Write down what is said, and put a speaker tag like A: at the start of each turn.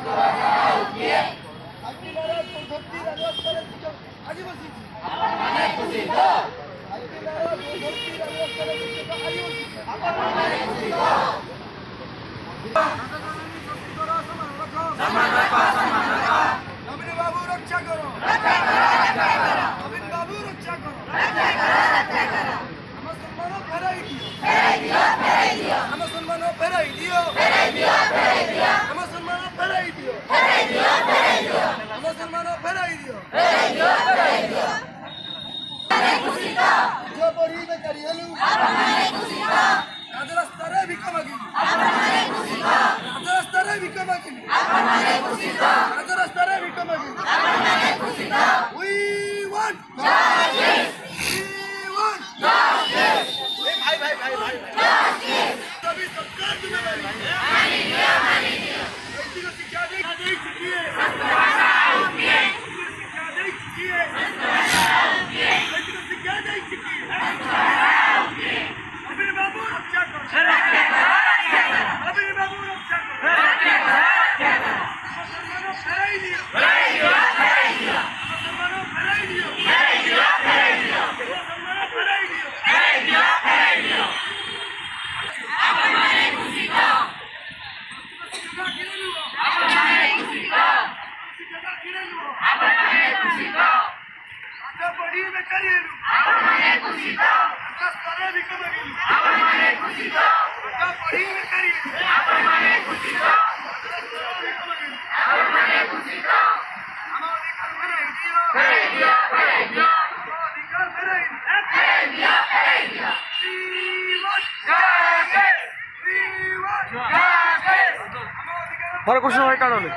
A: 나라 도덕지 나라 지금 아니버시지. 나라 도덕지 나라 지금 아니버시지. नवीन बाबू रक्षा करो नवीन बाबू रक्षा करो हम सन्मानो फेराई दियो हम सन्मानो फेराई दियो हम सन्मानो फेराई दियो हम सन्मानो फेराई दियो जो बड़ी में करियलु राजरास्तारे Bhika मागिलु राजरास्तारे Bhika मागिलु राजरास्तारे Bhika मागिलु We want justice. We want justice. भाई तभी सरकार जिम्मेदारी मानिए ऐसी को शिक्षा दे चुकी है शिक्षा दे चुकी है ऐसी को शिक्षा दे चुकी है अभी बाबू रक्षा करो अभी बाबू रक्षा करो मुसलमानों फैलाई दियो मुसलमानों फैलाई दियो मुसलमानों फैलाई दियो बड़ी में करियलु राजरास्तारे भिका मागिलु बड़ी में करियलु हम अधिकार फेराई दियो अधिकार फेराई दियो
B: হরে কৃষ্ণ ভাই কারণে